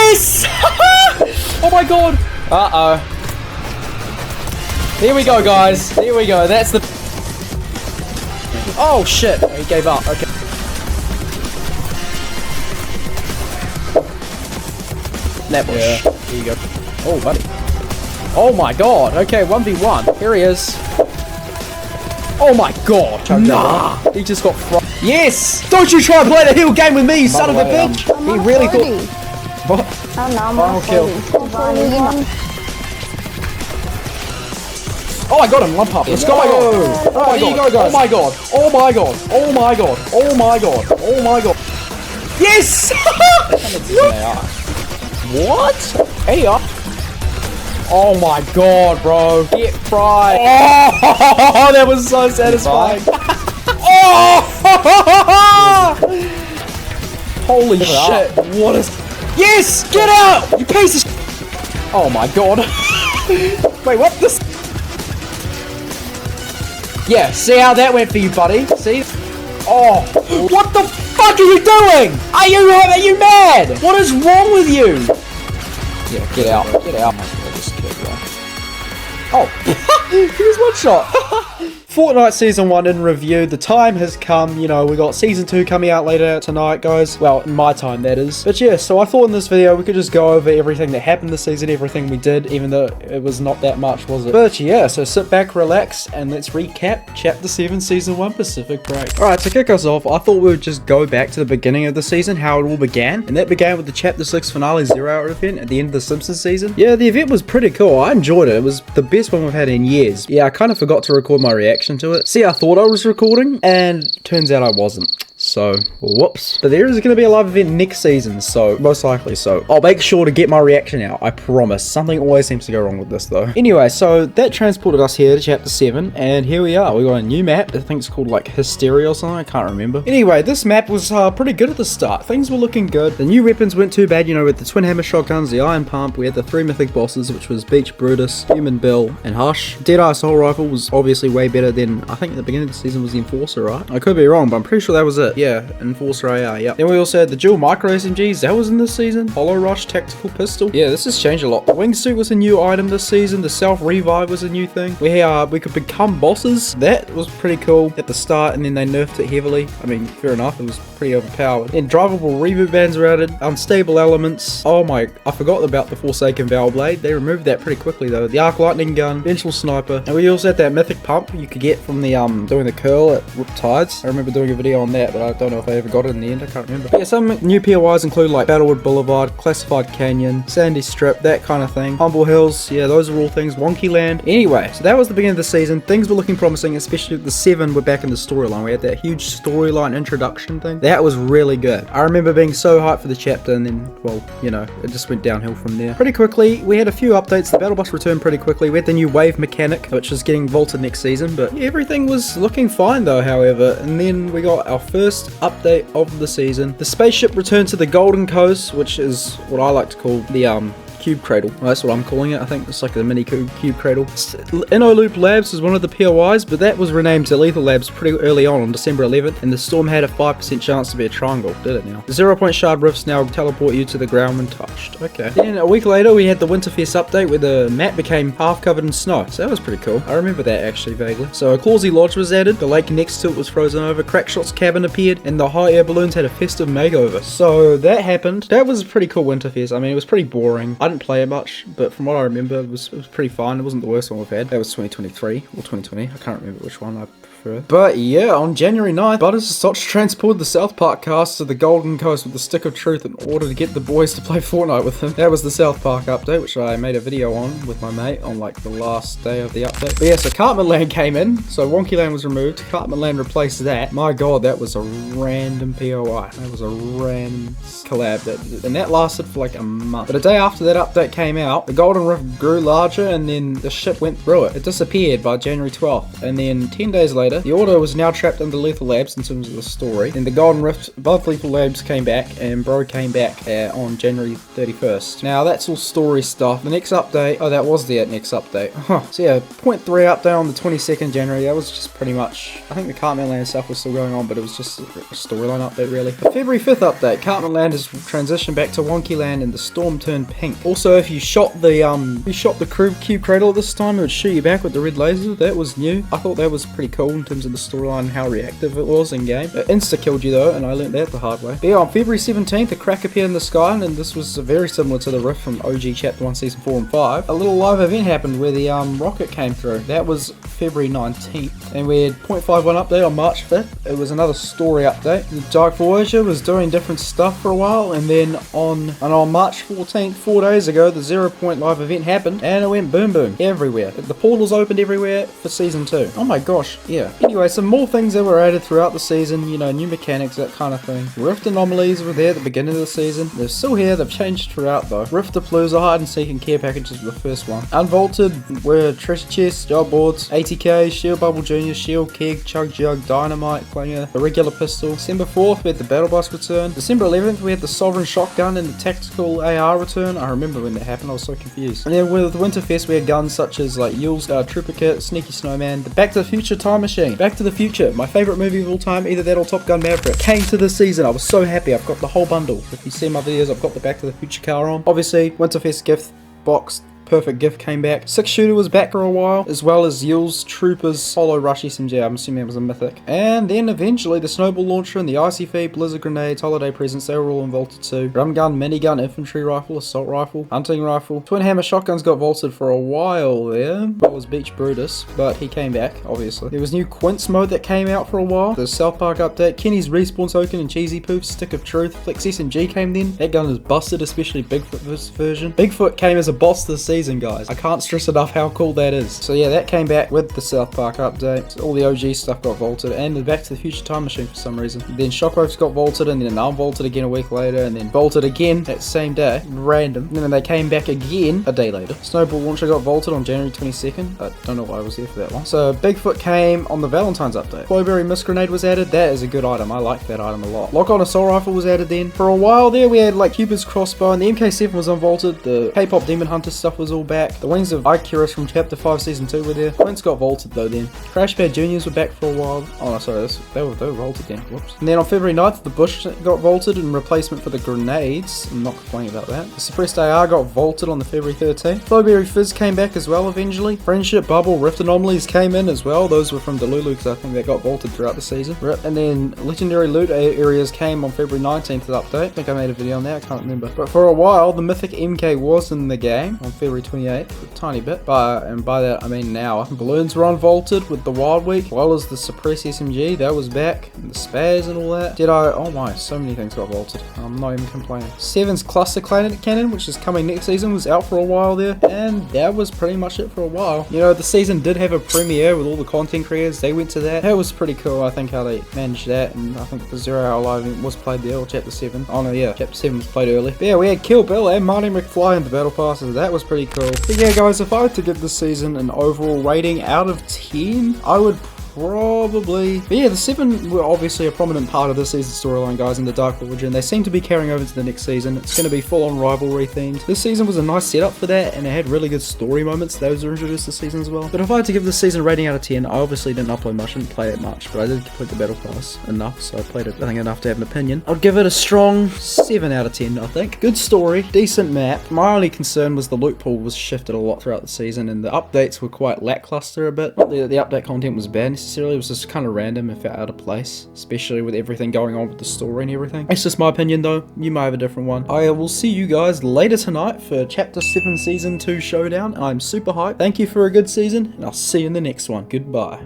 Yes! Oh my god! Uh-oh. Here we go, guys. Here we go. That's the... Oh, shit. He gave up. Okay. That bush. Yeah. Here you go. Oh, buddy. Oh my god. Okay, 1v1. Here he is. Oh my god. Nah. He just got fried. Yes! Don't you try and play the heel game with me, you son of a bitch! He really thought... What? Final kill. Oh, I got him. One pop. Let's go. Oh my god. Oh my god. Oh my god. Oh my god. Oh my god. Oh my god. Yes! What? AR? Oh my god, bro. Get fried. Oh, that was so satisfying. Oh! Holy shit. What is... Yes! Get out! You piece of... Oh my god. Wait, what? This... Yeah, see how that went for you, buddy? See? Oh. What the fuck are you doing? Are you mad? What is wrong with you? Yeah, get out. Get out. Oh. Here's one shot. Fortnite Season 1 in review. The time has come, you know, we got Season 2 coming out later tonight, guys. Well, in my time, that is. But yeah, so I thought in this video we could just go over everything that happened this season, everything we did, even though it was not that much, was it? But yeah, so sit back, relax, and let's recap Chapter 7, Season 1, Pacific Break. Alright, to kick us off, I thought we would just go back to the beginning of the season, how it all began. And that began with the Chapter 6 finale 0-hour event at the end of the Simpsons season. Yeah, the event was pretty cool. I enjoyed it. It was the best one we've had in years. Yeah, I kind of forgot to record my reaction to it. See, I thought I was recording, and turns out I wasn't. So, whoops. But there is going to be a live event next season, so most likely so. I'll make sure to get my reaction out, I promise. Something always seems to go wrong with this, though. Anyway, so that transported us here to Chapter 7, and here we are. We got a new map. I think it's called, like, Hysteria or something. I can't remember. Anyway, this map was pretty good at the start. Things were looking good. The new weapons weren't too bad, you know, with the twin hammer shotguns, the iron pump. We had the 3 mythic bosses, which was Beach Brutus, Human Bill, and Hush. Deadeye Soul Rifle was obviously way better than, I think at the beginning of the season was the Enforcer, right? I could be wrong, but I'm pretty sure that was it. Yeah, Enforcer AR, yep. Then we also had the dual micro SMGs, that was in this season. Hollow Rush Tactical Pistol. Yeah, this has changed a lot. The wingsuit was a new item this season. The self-revive was a new thing. We could become bosses. That was pretty cool at the start, and then they nerfed it heavily. I mean, fair enough, it was pretty overpowered. Then drivable reboot bands were added. Unstable elements. Oh my, I forgot about the Forsaken Valve Blade. They removed that pretty quickly though. The Arc Lightning Gun, Vengeful Sniper. And we also had that mythic pump you could get from the doing the curl at Riptides. I remember doing a video on that, but I don't know if I ever got it in the end. I can't remember. But yeah, some new POIs include like Battlewood Boulevard, Classified Canyon, Sandy Strip, that kind of thing. Humble Hills, yeah, those are all things. Wonky Land. Anyway, so that was the beginning of the season. Things were looking promising, especially the 7 were back in the storyline. We had that huge storyline introduction thing. That was really good. I remember being so hyped for the chapter, and then, well, you know, it just went downhill from there. Pretty quickly, we had a few updates. The battle bus returned pretty quickly. We had the new wave mechanic, which is getting vaulted next season, but yeah, everything was looking fine though, however. And then we got our first update of the season. The spaceship returned to the Golden Coast, which is what I like to call the Cube Cradle. Well, that's what I'm calling it. I think it's like a mini cube cradle. Inno-Loop Labs was one of the POIs, but that was renamed to Lethal Labs pretty early on December 11th, and the storm had a 5% chance to be a triangle, did it now? The 0-point shard rifts now teleport you to the ground when touched. Okay. Then a week later, we had the Winterfest update where the map became half covered in snow, so that was pretty cool. I remember that actually vaguely. So a Clawsy Lodge was added, the lake next to it was frozen over, Crackshot's cabin appeared, and the hot air balloons had a festive makeover. So that happened. That was a pretty cool Winterfest. I mean, it was pretty boring. I didn't play it much, but from what I remember, it was pretty fun. It wasn't the worst one we've had. That was 2023 or 2020. I can't remember which one I prefer. But yeah, on January 9th, Butters and Soch transported the South Park cast to the Golden Coast with the Stick of Truth in order to get the boys to play Fortnite with him. That was the South Park update, which I made a video on with my mate on like the last day of the update. But yeah, so Cartman Land came in, so Wonky Land was removed. Cartman Land replaced that. My god, that was a random POI. That was a random collab, and that lasted for like a month. But a day after that update came out, the Golden Rift grew larger, and then the ship went through it. It disappeared by January 12th, and then 10 days later, later. The Order was now trapped under Lethal Labs in terms of the story. Then the Golden Rift above Lethal Labs came back, and Bro came back on January 31st. Now that's all story stuff. The next update, oh that was the next update. So yeah, 0.3 update on the 22nd January. That was just pretty much, I think the Cartman Land stuff was still going on, but it was just a storyline update really. The February 5th update, Cartman Land has transitioned back to Wonky Land and the storm turned pink. Also, if you shot the cube cradle at this time, it would shoot you back with the red laser. That was new. I thought that was pretty cool in terms of the storyline and how reactive it was in game. It insta-killed you though, and I learned that the hard way. But yeah, on February 17th, a crack appeared in the sky, and this was very similar to the rift from OG Chapter 1, Season 4 and 5. A little live event happened where the rocket came through. That was February 19th. And we had 0.51 update on March 5th. It was another story update. The Dark Voyager was doing different stuff for a while, and then on March 14th, 4 days ago, the 0 point live event happened, and it went boom boom everywhere. The portals opened everywhere for Season 2. Oh my gosh, yeah. Anyway, some more things that were added throughout the season, you know, new mechanics, that kind of thing. Rift anomalies were there at the beginning of the season. They're still here, they've changed throughout though. Rift-a-Palooza, hide and seek and care packages were the first one. Unvaulted were treasure chests, job boards, ATK, shield bubble junior, shield keg, chug jug, dynamite, clanger, the regular pistol. December 4th we had the battle bus return. December 11th we had the sovereign shotgun and the tactical AR return. I remember when that happened, I was so confused. And then with Winterfest we had guns such as like Yule's Trooper Kit, Sneaky Snowman, the Back to the Future time machine. Back to the Future, my favourite movie of all time, either that or Top Gun Maverick, came to this season. I was so happy. I've got the whole bundle. If you see my videos, I've got the Back to the Future car on. Obviously, Winterfest gift box. Perfect gift came back. 6-shooter was back for a while, as well as Yule's Troopers Hollow Rush SMG. I'm assuming it was a mythic. And then eventually the Snowball Launcher and the Icy Feed, Blizzard Grenades, Holiday Presents, they were all in vaulted too. Drum Gun, Minigun, Infantry Rifle, Assault Rifle, Hunting Rifle. Twin Hammer Shotguns got vaulted for a while there. That was Beach Brutus, but he came back, obviously. There was new Quince mode that came out for a while. The South Park update, Kenny's Respawn Token and Cheesy Poof, Stick of Truth, Flex SMG came then. That gun is busted, especially Bigfoot version. Bigfoot came as a boss this season, guys. I can't stress enough how cool that is. So yeah, that came back with the South Park update. So all the OG stuff got vaulted, and the Back to the Future time machine for some reason. Then Shockwaves got vaulted, and then unvaulted again a week later, and then vaulted again that same day. Random. And then they came back again a day later. Snowball Launcher got vaulted on January 22nd. I don't know why I was there for that one. So Bigfoot came on the Valentine's update. Flowberry Mist Grenade was added. That is a good item. I like that item a lot. Lock-on Assault Rifle was added then. For a while there, we had like Cupid's Crossbow, and the MK7 was unvaulted. The K-pop Demon Hunter stuff was all back. The Wings of Icarus from Chapter 5 Season 2 were there. Quince got vaulted though then. Crashpad Juniors were back for a while. Oh no, sorry, they were vaulted then. Whoops. And then on February 9th, the Bush got vaulted in replacement for the grenades. I'm not complaining about that. The Suppressed AR got vaulted on the February 13th. Flowberry Fizz came back as well eventually. Friendship Bubble Rift Anomalies came in as well. Those were from Delulu because I think they got vaulted throughout the season. And then Legendary Loot areas came on February 19th update. I think I made a video on that, I can't remember. But for a while, the Mythic MK was in the game on February 28th, a tiny bit. And by that I mean now. Balloons were unvaulted with the Wild Week, as well as the Suppress SMG, that was back, and the Spaz and all that. Oh my, so many things got vaulted. I'm not even complaining. Seven's Cluster Cannon, which is coming next season, was out for a while there, and that was pretty much it for a while. You know, the season did have a premiere with all the content creators, they went to that. That was pretty cool, I think, how they managed that, and I think the 0 Hour Live event was played there, or Chapter 7. Oh no, yeah, Chapter 7 was played early. But yeah, we had Kill Bill and Marty McFly in the Battle Passes, that was pretty cool. But yeah guys, if I had to give this season an overall rating out of 10, I would probably... But yeah, the 7 were obviously a prominent part of this season's storyline, guys, in the Dark Voyager, and they seem to be carrying over to the next season. It's going to be full-on rivalry themed. This season was a nice setup for that, and it had really good story moments. Those were introduced this season as well. But if I had to give this season a rating out of 10, I obviously didn't upload much, didn't play it much, but I did complete the Battle Pass enough, so I played it, I think, enough to have an opinion. I'd give it a strong 7 out of 10, I think. Good story, decent map. My only concern was the loot pool was shifted a lot throughout the season, and the updates were quite lackluster a bit. Not the update content was bad necessarily, it was just kind of random and felt out of place, especially with everything going on with the story and everything. It's just my opinion though, you might have a different one. I will see you guys later tonight for Chapter 7 Season 2 Showdown. I'm super hyped. Thank you for a good season, and I'll see you in the next one. Goodbye.